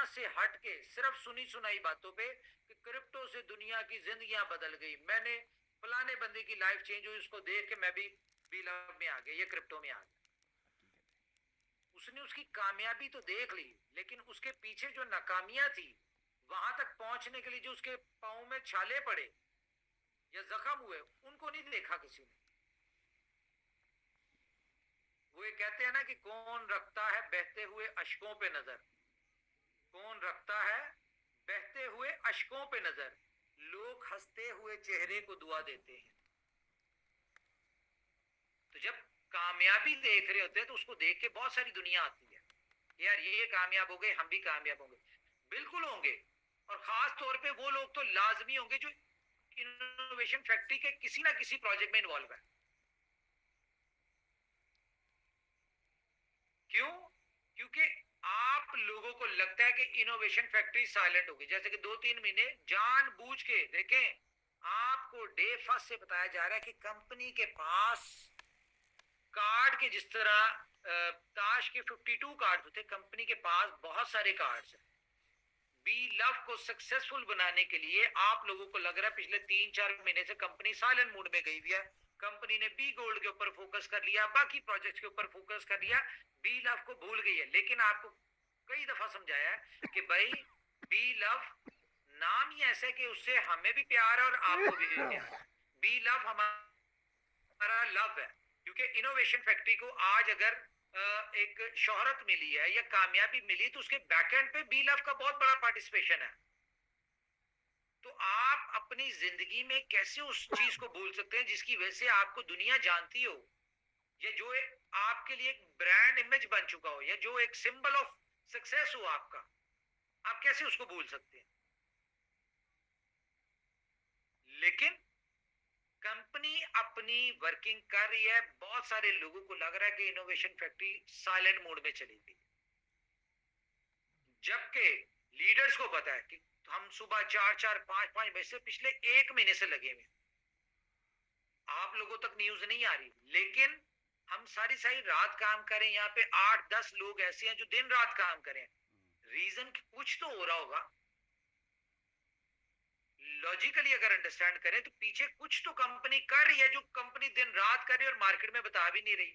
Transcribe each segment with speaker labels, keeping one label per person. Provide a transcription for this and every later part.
Speaker 1: दुनिया से हट के सिर्फ सुनी सुनाई बातों पे कि क्रिप्टो से दुनिया की जिंदगियां बदल गई, मैंने फलाने बंदे की लाइफ चेंज हुई, उसको देख के मैं भी बी लव में आ गया, ये क्रिप्टो में आ गया। उसने उसकी कामयाबी तो देख ली, लेकिन उसके पीछे जो नाकामियां थी, वहां तक पहुंचने के लिए जो उसके पांव में छाले पड़े या जख्म हुए, उनको नहीं देखा किसी ने। वो ये कहते हैं ना कि कौन रखता है बहते हुए अश्कों पे नजर, कौन रखता है बहते हुए अश्कों पे नजर, लोग हंसते हुए चेहरे को दुआ देते हैं। तो जब कामयाबी देख रहे होते हैं तो उसको देख के बहुत सारी दुनिया आती है, यार ये कामयाब हो गए, हम भी कामयाब होंगे। बिल्कुल होंगे, और खास तौर पे वो लोग तो लाजमी होंगे जो इनोवेशन फैक्ट्री के किसी ना किसी प्रोजेक्ट में इन्वॉल्व है। क्यों? क्योंकि आप लोगों को लगता है कि इनोवेशन फैक्ट्री साइलेंट होगी, जैसे कि 2-3 महीने जानबूझ के देखें, आपको डे फर्स्ट से बताया जा रहा है कि कंपनी के पास कार्ड के जिस तरह ताश के 52 कार्ड होते, कंपनी के पास बहुत सारे कार्ड्स हैं। बी लव को सक्सेसफुल बनाने के लिए आप लोगों को लग रहा है पिछले 3-4 महीने से कंपनी साइलेंट मोड में गई हुई है, कंपनी ने बी गोल्ड के ऊपर फोकस कर लिया, बाकी प्रोजेक्ट्स के ऊपर फोकस कर लिया, बी लव को भूल गई है। लेकिन आपको कई दफा समझाया है कि भाई बी लव नाम ही ऐसा है कि उससे हमें भी प्यार है और आपको भी प्यार है। बी लव हमारा लव है, क्योंकि इनोवेशन फैक्ट्री को आज अगर एक शोहरत मिली है या कामयाबी मिली तो उसके बैकएंड पे बी लव का बहुत बड़ा पार्टिसिपेशन है। तो आप अपनी जिंदगी में कैसे उस चीज को भूल सकते हैं जिसकी वजह से आपको दुनिया जानती हो, या जो आपके लिए एक ब्रांड इमेज बन चुका हो, या जो एक सिंबल ऑफ सक्सेस हो आपका, आप कैसे उसको भूल सकते हैं? लेकिन कंपनी अपनी वर्किंग कर रही है, बहुत सारे लोगों को लग रहा है कि इनोवेशन फैक्ट्री साइलेंट मोड में चली गई, जबकि लीडर्स को पता है कि हम सुबह 4-4, 5-5 बजे से पिछले 1 महीने से लगे हुए, आप लोगों तक न्यूज नहीं आ रही, लेकिन हम सारी सारी रात काम करें, यहाँ पे 8-10 लोग ऐसे हैं जो दिन रात काम करें। रीजन कुछ तो हो रहा होगा, लॉजिकली अगर अंडरस्टैंड करें तो पीछे कुछ तो कंपनी कर रही है जो कंपनी दिन रात कर रही है और मार्केट में बता भी नहीं रही।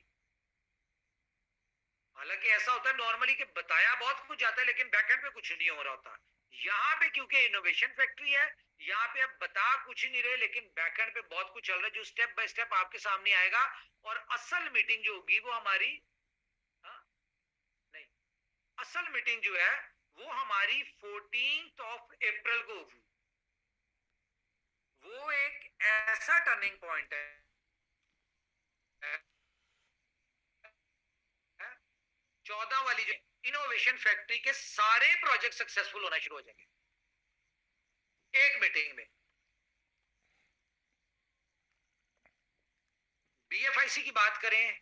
Speaker 1: हालांकि ऐसा होता है नॉर्मली कि बताया बहुत कुछ जाता है लेकिन बैकएंड पे कुछ नहीं हो रहा होता। यहाँ पे क्योंकि इनोवेशन फैक्ट्री है, यहाँ पे अब बता कुछ नहीं रहे लेकिन बैकएंड पे बहुत कुछ चल रहा है जो स्टेप बाय स्टेप आपके सामने आएगा। और असल मीटिंग जो होगी वो हमारी नहीं, असल मीटिंग जो है वो हमारी 14 अप्रैल को होगी। वो एक ऐसा टर्निंग पॉइंट है, 14 वाली जो इनोवेशन फैक्ट्री के सारे प्रोजेक्ट सक्सेसफुल होना शुरू हो जाएंगे एक मीटिंग में। बीएफआईसी की बात करें,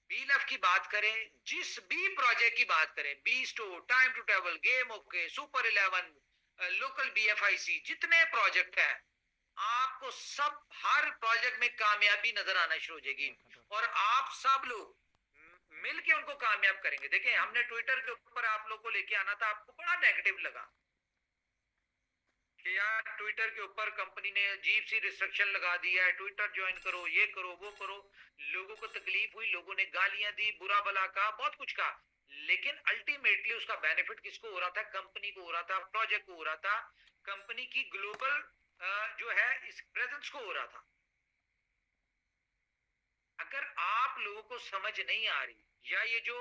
Speaker 1: बी लव की बात करें, जिस भी प्रोजेक्ट की बात करें, B store, time to travel, game okay, super 11, local BFIC, जितने प्रोजेक्ट हैं आपको सब हर प्रोजेक्ट में कामयाबी नजर आना शुरू हो जाएगी और आप सब लोग मिलके उनको कामयाब करेंगे। देखिए हमने ट्विटर के ऊपर आप लोग को लेके आना था, आपको बड़ा नेगेटिव लगा कि यार ट्विटर के ऊपर कंपनी ने अजीब सी रिस्ट्रिक्शन लगा दी है, ट्विटर ज्वाइन करो, ये करो, वो करो। लोगों को तकलीफ हुई, लोगों ने गालियां दी, बुरा भला कहा, बहुत कुछ कहा, लेकिन अल्टीमेटली उसका बेनिफिट किसको हो रहा था? कंपनी को हो रहा था, प्रोजेक्ट को हो रहा था, कंपनी की ग्लोबल जो है इस प्रेजेंस को हो रहा था। अगर आप लोगों को समझ नहीं आ रही, या ये जो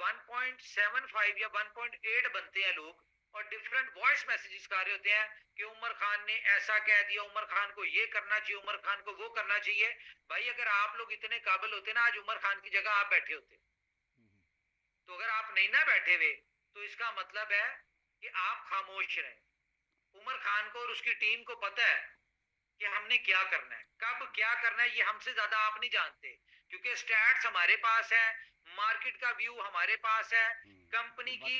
Speaker 1: 1.75 या 1.8 बनते हैं लोग और डिफरेंट वॉइस मैसेजेस आ रहे होते हैं कि उमर खान ने ऐसा कह दिया, उमर खान को ये करना चाहिए, उमर खान को वो करना चाहिए। भाई अगर आप लोग इतने काबिल होते ना, आज उमर खान की जगह आप बैठे होते। तो अगर आप नहीं ना बैठे हुए तो इसका मतलब है कि आप खामोश रहे। उमर खान को और उसकी टीम को पता है कि हमने क्या करना है, कब क्या करना है, ये हमसे ज्यादा आप नहीं जानते, क्योंकि स्टैट्स हमारे पास है, मार्केट का व्यू हमारे पास है, कंपनी की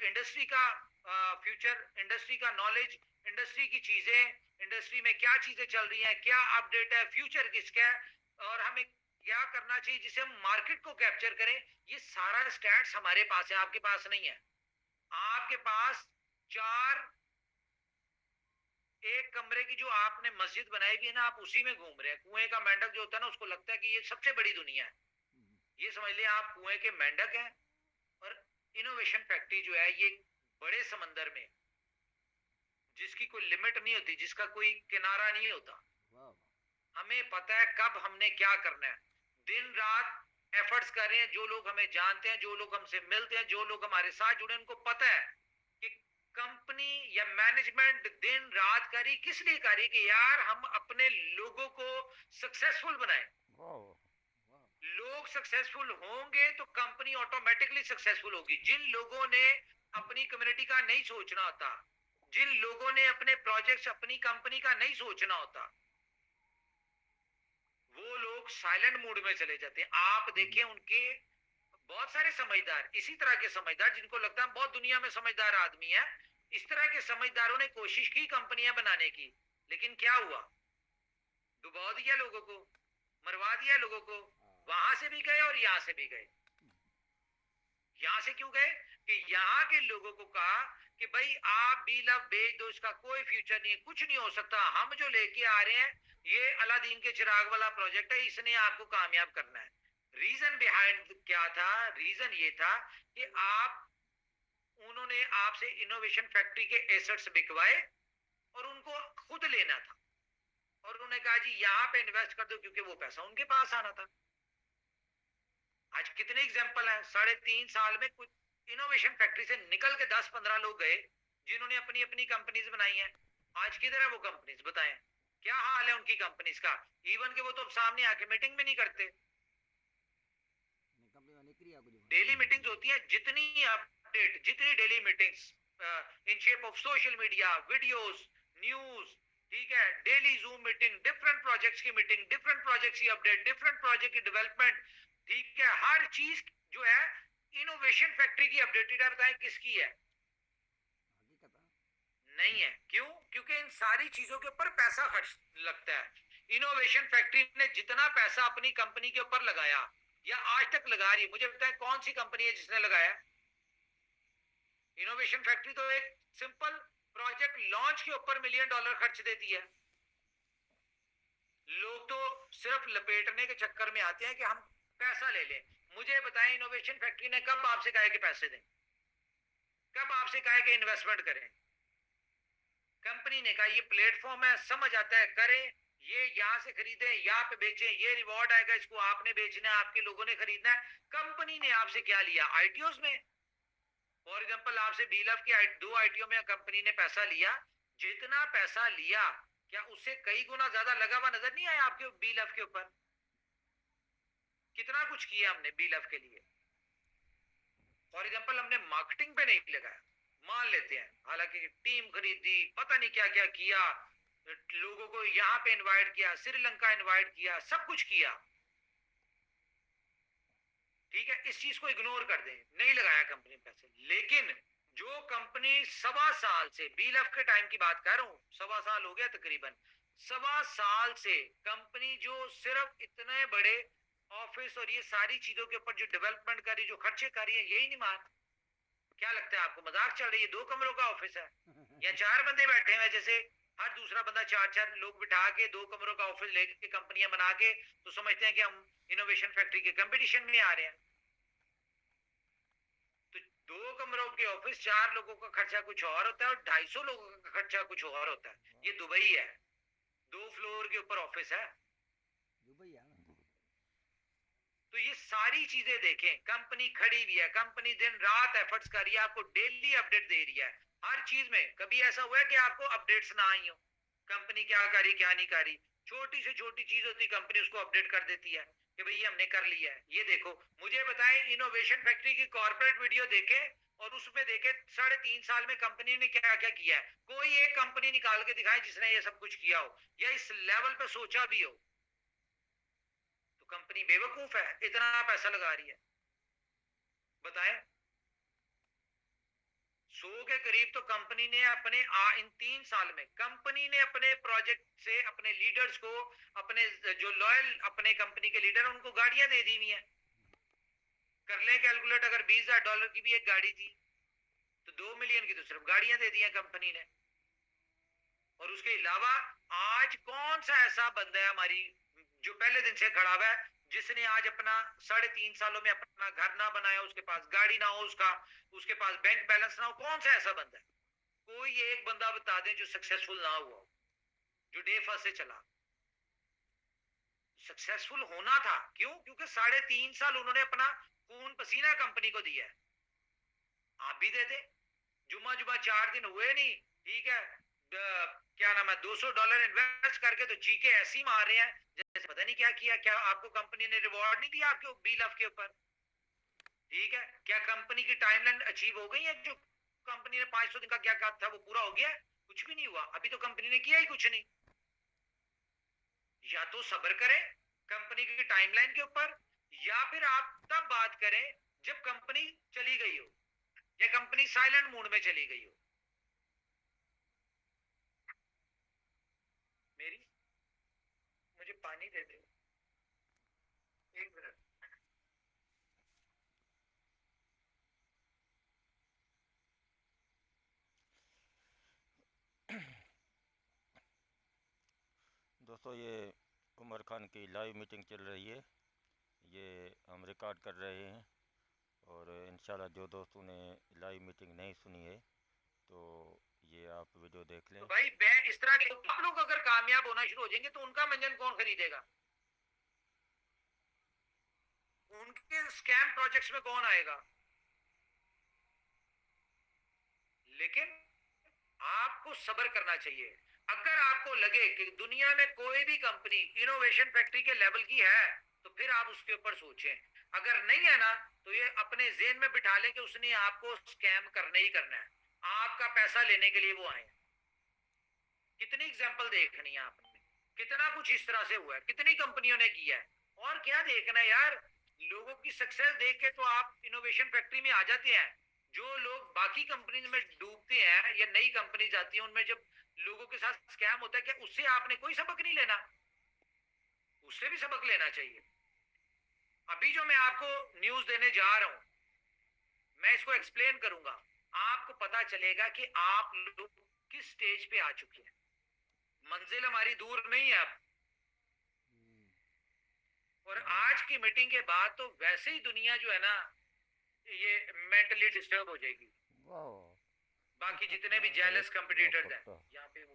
Speaker 1: इंडस्ट्री का फ्यूचर, इंडस्ट्री का नॉलेज, इंडस्ट्री की चीजें, इंडस्ट्री में क्या चीजें चल रही हैं, क्या अपडेट है, फ्यूचर किसका है और हमें क्या करना चाहिए जिससे हम मार्केट को कैप्चर करें, ये सारा स्टैट्स हमारे पास है, आपके पास नहीं है। आपके पास चार, एक कमरे की जो आपने मस्जिद बनाई हुई है ना, आप उसी में घूम रहे हैं। कुएं का मेंढक जो होता है ना, उसको लगता है कि ये सबसे बड़ी दुनिया है। ये समझ लिया आप कुएं के मेंढक हैं। और इनोवेशन फैक्ट्री जो है ये बड़े समंदर में, जिसकी कोई लिमिट नहीं होती, जिसका कोई किनारा नहीं होता। हमें पता है कब हमने क्या करना है। दिन रात एफर्ट्स कर रहे हैं। जो लोग हमें जानते हैं, जो लोग हमसे मिलते हैं, जो लोग हमारे साथ जुड़े, उनको पता है कि कंपनी या मैनेजमेंट दिन रात करी किस लिए करी, कि यार हम अपने लोगों को सक्सेसफुल बनाएं। लोग सक्सेसफुल होंगे तो कंपनी ऑटोमेटिकली सक्सेसफुल होगी। जिन लोगों ने अपनी कम्युनिटी का नहीं सोचना होता, जिन लोगों ने अपने प्रोजेक्ट्स अपनी कंपनी का नहीं सोचना होता, वो लोग साइलेंट मूड में चले जाते हैं। आप देखिए उनके बहुत सारे समझदार, इसी तरह के समझदार जिनको लगता है बहुत दुनिया में समझदार आदमी है, इस तरह के समझदारों ने कोशिश की कंपनियां बनाने की, लेकिन क्या हुआ? डुबा दिया लोगों को, मरवा दिया लोगों को। वहां से भी गए और यहां से भी गए। यहां से क्यों गए? कि यहाँ के लोगों को कहा कि भाई आप बी लव बेच दो, इसका कोई फ्यूचर नहीं है, कुछ नहीं हो सकता। हम जो लेके आ रहे हैं ये अलादीन के चिराग वाला प्रोजेक्ट है, इसने आपको कामयाब करना है। रीजन बिहाइंड क्या था? रीजन ये था कि उन्होंने आपसे इनोवेशन फैक्ट्री के एसेट्स बिकवाए और उनको खुद लेना था, और उन्होंने कहा जी यहाँ पे इन्वेस्ट कर दो, क्योंकि वो पैसा उनके पास आना था। आज कितने एग्जाम्पल हैं? 3.5 साल में कुछ इनोवेशन फैक्ट्री से निकल के 10-15 लोग गए जिन्होंने अपनी अपनी कंपनीज बनाई हैं। आज किधर है वो कंपनीज? बताएं क्या हाल है उनकी कंपनीज का? इवन के वो तो अब सामने आके मीटिंग भी नहीं करते। डेली मीटिंग्स होती है, जितनी अपडेट, जितनी daily meetings in shape of social media, videos, news, ठीक है, daily zoom meeting, different projects की मीटिंग, डिफरेंट प्रोजेक्ट्स की अपडेट, डिफरेंट प्रोजेक्ट की डेवलपमेंट, ठीक है, हर चीज जो है इनोवेशन फैक्ट्री की अपडेटेड है। बताएं किसकी है? नहीं है। क्यों? क्योंकि इन सारी चीजों के ऊपर पैसा खर्च लगता है। इनोवेशन फैक्ट्री ने जितना पैसा अपनी कंपनी के ऊपर लगाया या आज तक लगा रही है, मुझे बताएं कौन सी कंपनी है जिसने लगाया? इनोवेशन फैक्ट्री तो एक सिंपल प्रोजेक्ट लॉन्च के ऊपर $1 मिलियन खर्च देती है। लोग तो सिर्फ लपेटने के चक्कर में आते हैं कि हम पैसा ले लें। मुझे बताएं इनोवेशन फैक्ट्री ने कब आपसे कहा कि पैसे दें? कब आपसे कहा कि इन्वेस्टमेंट करें? कंपनी ने कहा ये प्लेटफॉर्म है, समझ आता है, करें, ये यहाँ से खरीदें, यहाँ पे बेचें, ये रिवॉर्ड आएगा, इसको आपने बेचना है, आपके लोगों ने खरीदना है। कंपनी ने आपसे क्या लिया? आईटीओस में। फॉर एग्जांपल आपसे बीलफ की 2 आईटीओ में कंपनी ने पैसा लिया। जितना पैसा लिया, क्या उससे कई गुना ज्यादा लगा हुआ नजर नहीं आया आपके बीलफ के ऊपर? कितना कुछ किया हमने बीलफ के लिए। फॉर एग्जांपल हमने मार्केटिंग पे नहीं लगाया, मान लेते हैं, हालांकि टीम खरीदी, पता नहीं क्या क्या किया, लोगों को यहाँ पे इनवाइट किया, श्रीलंका इनवाइट किया, सब कुछ किया, ठीक है, इस चीज को इग्नोर कर दें, नहीं लगाया कंपनी पैसे। लेकिन जो कंपनी 1.25 साल से, बीलफ के टाइम की बात कर रहा हूं, 1.25 साल हो गया तकरीबन, 1.25 साल से कंपनी जो सिर्फ इतने बड़े ऑफिस और ये सारी चीजों के ऊपर जो डेवलपमेंट कर रही, जो खर्चे कर रही है, यही नहीं मान। क्या लगता है आपको मजाक चल रही है? 2 कमरों का ऑफिस है या 4 बंदे बैठे हुए, जैसे हर दूसरा बंदा 4-4 लोग बिठा के 2 कमरों का ऑफिस लेके कंपनियां बना के तो समझते हैं कि हम इनोवेशन फैक्ट्री के कंपटीशन में आ रहे हैं। तो 2 कमरों के ऑफिस, 4 लोगों का खर्चा कुछ और होता है और 250 लोगों का खर्चा कुछ और होता है। ये दुबई है, 2 फ्लोर के ऊपर ऑफिस है दुबई है। तो ये सारी चीजें देखें, कंपनी खड़ी हुई है, कंपनी दिन रात एफर्ट्स कर रही है, आपको डेली अपडेट दे रही है हर चीज में। कभी ऐसा हुआ है कि आपको अपडेट्स ना आई हो? कंपनी क्या कर रही, क्या नहीं कर रही, छोटी से छोटी चीज होती कंपनी उसको अपडेट कर देती है कि भाई ये हमने कर लिया है। ये देखो, मुझे बताएं इनोवेशन फैक्ट्री की कॉर्पोरेट वीडियो देखें और उसमें देखें 3.5 साल में कंपनी ने क्या क्या किया है। कोई एक कंपनी निकाल के दिखाए जिसने ये सब कुछ किया हो या इस लेवल पे सोचा भी हो। कंपनी बेवकूफ है, इतना पैसा लगा रही है। बताएं 100 के करीब तो कंपनी ने अपने इन 3 साल में कंपनी ने अपने प्रोजेक्ट से अपने लीडर्स को, अपने जो लॉयल अपने कंपनी के लीडर, उनको गाड़ियां दे दी हुई हैं। कर ले कैलकुलेट, अगर $20,000 की भी एक गाड़ी थी तो 2 मिलियन की तो सिर्फ गाड़ियां दे दी हैं कंपनी ने। और उसके अलावा आज कौन सा ऐसा बंदा है हमारी जो पहले दिन से खड़ा हुआ है जिसने आज अपना 3.5 सालों में अपना घर ना बनाया, उसके पास गाड़ी ना हो, उसके पास बैंक बैलेंस ना हो? कौन सा ऐसा बंदा है? कोई एक बंदा बता दें जो सक्सेसफुल ना हुआ, जो डे फर्स्ट से चला। सक्सेसफुल होना था, क्यों? क्योंकि 3.5 साल उन्होंने अपना खून पसीना कंपनी को दिया है। आप भी दे दे। जुमा जुमा 4 दिन हुए नहीं, ठीक है, क्या नाम है, $200 इन्वेस्ट करके तो चीखे ऐसी मार रहे हैं जैसे पता नहीं क्या किया। क्या आपको कंपनी ने रिवॉर्ड नहीं दिया आपके बी लव के ऊपर? ठीक है, क्या कंपनी की टाइमलाइन अचीव हो गई है? जो कंपनी ने 500 दिन का क्या कहा था वो पूरा हो गया? कुछ भी नहीं हुआ, अभी तो कंपनी ने किया ही कुछ नहीं। या तो सब्र करें कंपनी की टाइमलाइन के ऊपर, या फिर आप तब बात करें जब कंपनी चली गई हो या कंपनी साइलेंट मोड में चली गई हो। मेरी मुझे पानी दे दे, 1 मिनट।
Speaker 2: दोस्तों, ये उमर खान की लाइव मीटिंग चल रही है, ये हम रिकॉर्ड कर रहे हैं। और इंशाल्लाह जो दोस्तों ने लाइव मीटिंग नहीं सुनी है तो ये आप वीडियो देख लें।
Speaker 1: तो भाई मैं इस तरह के आप लोग अगर कामयाब होना शुरू हो जाएंगे तो उनका मंजन कौन खरीदेगा? उनके स्कैम प्रोजेक्ट्स में कौन आएगा? लेकिन आपको सब्र करना चाहिए। अगर आपको लगे कि दुनिया में कोई भी कंपनी इनोवेशन फैक्ट्री के लेवल की है तो फिर आप उसके ऊपर सोचें। अगर नहीं है ना तो ये अपने जेहन में बिठा लें कि उसने आपको स्कैम करना ही करना है, आपका पैसा लेने के लिए वो आए। कितनी एग्जांपल देखनी है आपने, कितना कुछ इस तरह से हुआ है, कितनी कंपनियों ने किया है। और क्या देखना है यार, लोगों की सक्सेस देख के तो आप इनोवेशन फैक्ट्री में आ जाते हैं। जो लोग बाकी कंपनीज में डूबते हैं या नई कंपनीज आती हैं उनमें जब लोगों के साथ स्कैम होता है, क्या उससे आपने कोई सबक नहीं लेना? उससे भी सबक लेना चाहिए। अभी जो मैं आपको न्यूज देने जा रहा हूं मैं इसको एक्सप्लेन करूंगा, आपको पता चलेगा कि आप लोग किस स्टेज पे आ चुके हैं। मंजिल हमारी दूर नहीं है अब। और आज की मीटिंग के बाद तो वैसे ही दुनिया जो है ना ये मेंटली डिस्टर्ब हो जाएगी। बाकी जितने भी जेलस कंपटीटर्स हैं यहाँ पे वो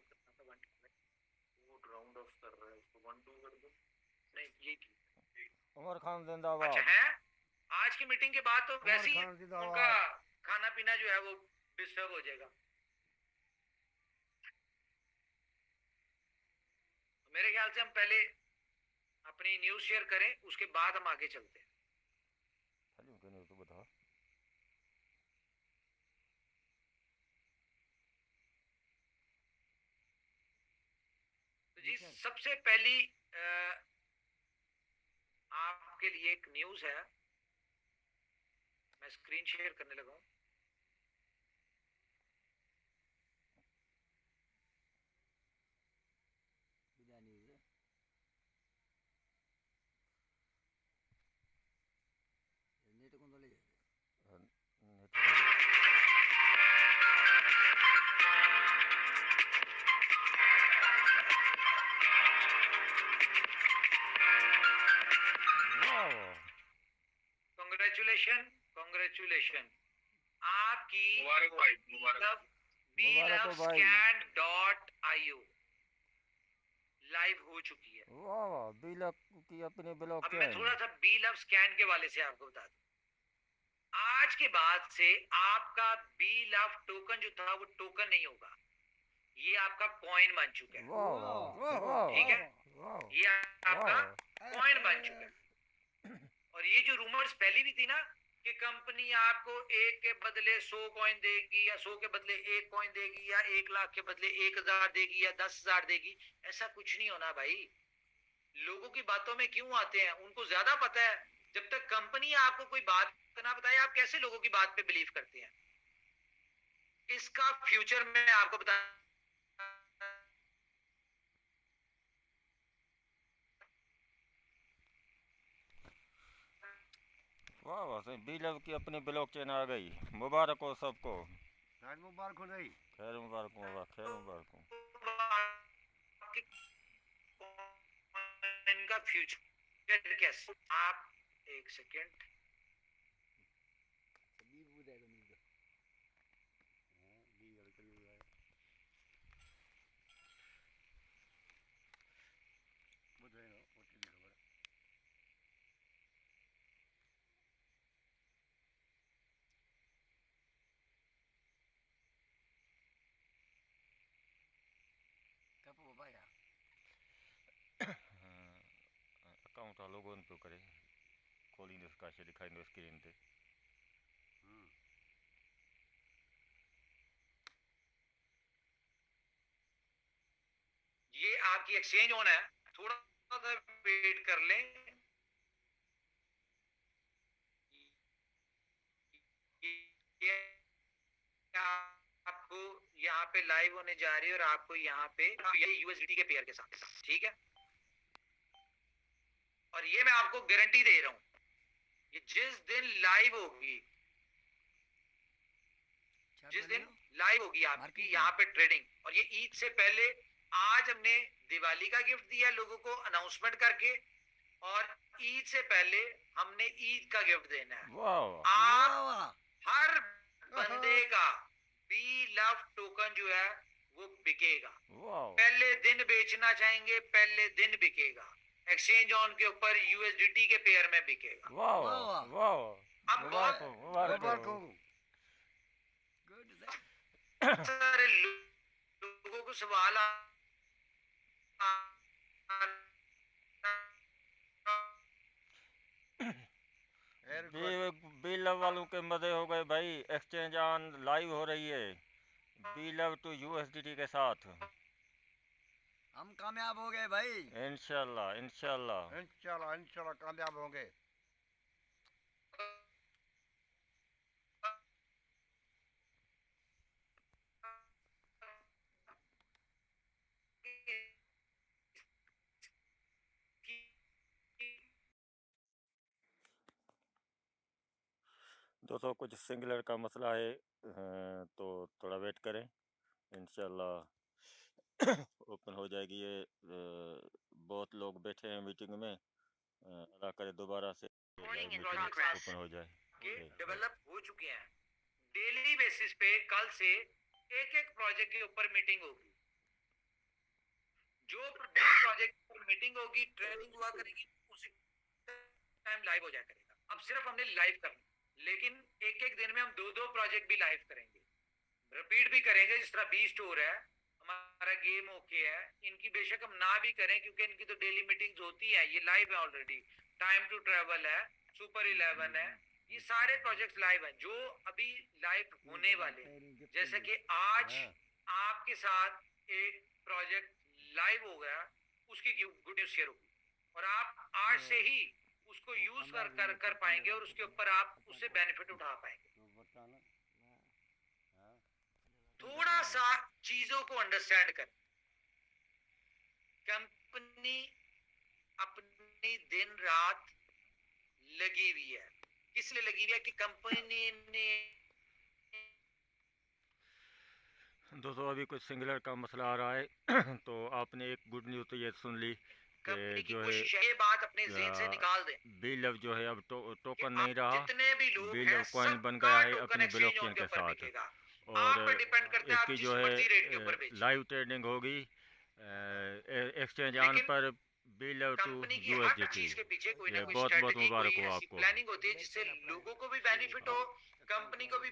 Speaker 1: राउंड ऑफ कर रहा है, उसको 1 2 कर दो। नहीं ये
Speaker 2: उमर खान जिंदाबाद।
Speaker 1: अच्छा है, आज की मीटिंग के बाद तो वैसे ही उनका खाना पीना जो है वो डिस्टर्ब हो जाएगा। मेरे ख्याल से हम पहले अपनी न्यूज शेयर करें, उसके बाद हम आगे चलते हैं।
Speaker 2: तो बता।
Speaker 1: तो जी सबसे पहली आपके लिए एक न्यूज है, मैं स्क्रीन शेयर करने लगा हूं। कॉन्ग्रेचुलेशन कॉन्ग्रेचुलेशन, आपकी BeLoveScan.io लाइव हो चुकी है।
Speaker 2: वाह वाह, बिलक की अपने ब्लॉक
Speaker 1: अब मैं थोड़ा सा BeLoveScan के वाले से आपको बता दूं। आज के बाद से आपका BeLove टोकन जो था वो टोकन नहीं होगा, ये आपका कॉइन बन चुका है। ठीक है, ये आपका कॉइन बन चुका है। और ये जो रूमर्स फैली हुई थी ना कि कंपनी आपको 1 के बदले 100 कॉइन देगी या 100 के बदले 1 कॉइन देगी या 1 लाख के बदले 1000 देगी या 10,000 देगी, ऐसा कुछ नहीं होना भाई। लोगों की बातों में क्यों आते हैं? उनको ज्यादा पता है। जब तक कंपनी आपको कोई बात ना बताए आप कैसे लोगों की बात पे बिलीव करते हैं? इसका फ्यूचर में आपको बता,
Speaker 2: वाह वाह, बिलक की अपनी ब्लॉक चेन आ गई। मुबारक हो सबको।
Speaker 3: आज मुबारक हो नहीं।
Speaker 2: खैर मुबारक हो बाबा, खैर मुबारक हो।
Speaker 1: इनका फ्यूचर कैसे, आप एक सेकेंड,
Speaker 2: अकाउंट लॉगिन पियो करे, खोलींदुसि काशे ॾेखारींदो स्क्रीन ते।
Speaker 1: ये आपकी एक्सचेंज होना है, थोड़ा सा वेट कर लें। ये आपको यहाँ पे लाइव होने जा रही है और आपको यहाँ पे ये यूएसडीटी के पेयर के साथ, ठीक है। और ये मैं आपको गारंटी दे रहा हूं, ये जिस दिन लाइव होगी, जिस दिन लाइव होगी आपकी यहाँ पे ट्रेडिंग, और ये ईद से पहले, आज हमने दिवाली का गिफ्ट दिया लोगों को अनाउंसमेंट करके, और ईद से पहले हमने ईद का गिफ्ट देना है।
Speaker 2: वाह
Speaker 1: आप हर बंदे का बी लव टोकन जो है वो बिकेगा।
Speaker 2: वाह,
Speaker 1: पहले दिन बेचना चाहेंगे, पहले दिन बिकेगा। एक्सचेंज ऑन के ऊपर यूएसडीटी के पेयर में बिकेगा।
Speaker 2: वाह वाह,
Speaker 1: अब
Speaker 2: मुबारक हो, मुबारक हो।
Speaker 1: सारे लोगों को सवाल
Speaker 2: बी लव वालों के मजे हो गए भाई, एक्सचेंज ऑन लाइव हो रही है बी लव टू यूएसडीटी के साथ।
Speaker 4: हम कामयाब हो गए भाई,
Speaker 2: इंशाल्लाह इंशाल्लाह
Speaker 3: इंशाल्लाह इंशाल्लाह कामयाब होंगे।
Speaker 2: दोस्तों कुछ सिंगलर का मसला है, तो थोड़ा वेट करें, इंशाल्लाह ओपन हो जाएगी ये। बहुत लोग बैठे हैं मीटिंग में, अल्लाह करे दोबारा से मीटिंग ओपन हो जाए।
Speaker 1: डेवलप हो चुके हैं। डेली बेसिस पे कल से एक एक प्रोजेक्ट के ऊपर मीटिंग होगी, जो प्रोजेक्ट पर मीटिंग होगी, ट्रेनिंग हुआ करेगी, उसी टाइम लाइव हो जाया करेगा। अब सिर्फ हमने लाइव करना, लेकिन एक एक दिन में हम दो दो प्रोजेक्ट भी लाइव करेंगे, रिपीट भी करेंगे। जिस तरह बी स्टोर है, हमारा गेम ओके है, इनकी बेशक हम ना भी करें क्योंकि इनकी तो डेली मीटिंग्स होती है, ये लाइव है ऑलरेडी। टाइम टू ट्रेवल है, सुपर 11 है, ये सारे प्रोजेक्ट्स लाइव हैं जो अभी लाइव होने वाले हैं। जैसे कि आज आपके साथ एक प्रोजेक्ट लाइव हो गया, उसकी गुड न्यूज शेयर होगी, और आप आज से ही उसको यूज कर पाएंगे और उसके ऊपर आप उससे बेनिफिट उठा पाएंगे। थोड़ा सा चीजों को अंडरस्टैंड कर। कंपनी अपनी दिन रात लगी हुई है, किस लिए लगी हुई है कि कंपनी ने।
Speaker 2: दोस्तों अभी कुछ सिंगलर का मसला आ रहा है तो आपने एक गुड न्यूज़ तो ये सुन ली कि जो है
Speaker 1: ये बात अपने ज़हन से निकाल दें,
Speaker 2: बी लव जो है अब टोकन नहीं रहा,
Speaker 1: जितने भी लोग
Speaker 2: बी
Speaker 1: हैं
Speaker 2: लव कॉइन बन गया है अपनी ब्लॉकचेन के साथ, और इसकी जो है लाइव ट्रेडिंग होगी एक्सचेंज ऑन पर बी लव टू यूएसडीटी। ये बहुत बहुत मुबारक हो आपको।
Speaker 1: प्लानिंग होती है जिससे लोगों को भी बेनिफिट हो, कंपनी को भी